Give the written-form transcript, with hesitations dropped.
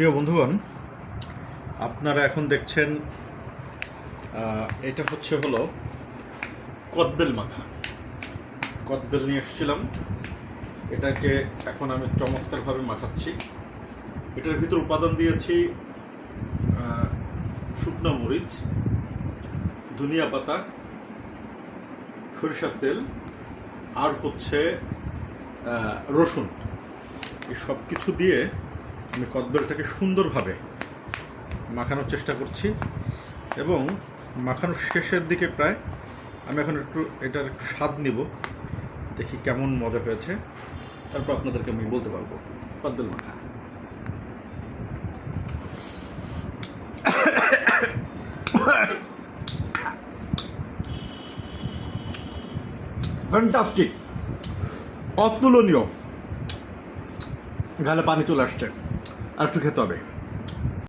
প্রিয় বন্ধুগণ, আপনারা এখন দেখছেন এটা হলো কদবেল মাখা। কদবেল নিয়ে এসেছিলাম, এটাকে এখন আমি চমৎকারভাবে মাখাচ্ছি। এটার ভিতর উপাদান দিয়েছি শুকনো মরিচ, ধনিয়া পাতা, সরিষার তেল আর রসুন। এই সব কিছু দিয়ে আমি কদবেলটাকে সুন্দরভাবে মাখানোর চেষ্টা করছি এবং মাখানোর শেষের দিকে প্রায় আমি এখন এটার একটু স্বাদ নিব, দেখি কেমন মজা হয়েছে, তারপর আপনাদেরকে আমি বলতে পারবো। কদবেল মাখা ফ্যান্টাস্টিক, অতুলনীয়। গালে পানি চলে আসছে, আর একটু খেতে হবে।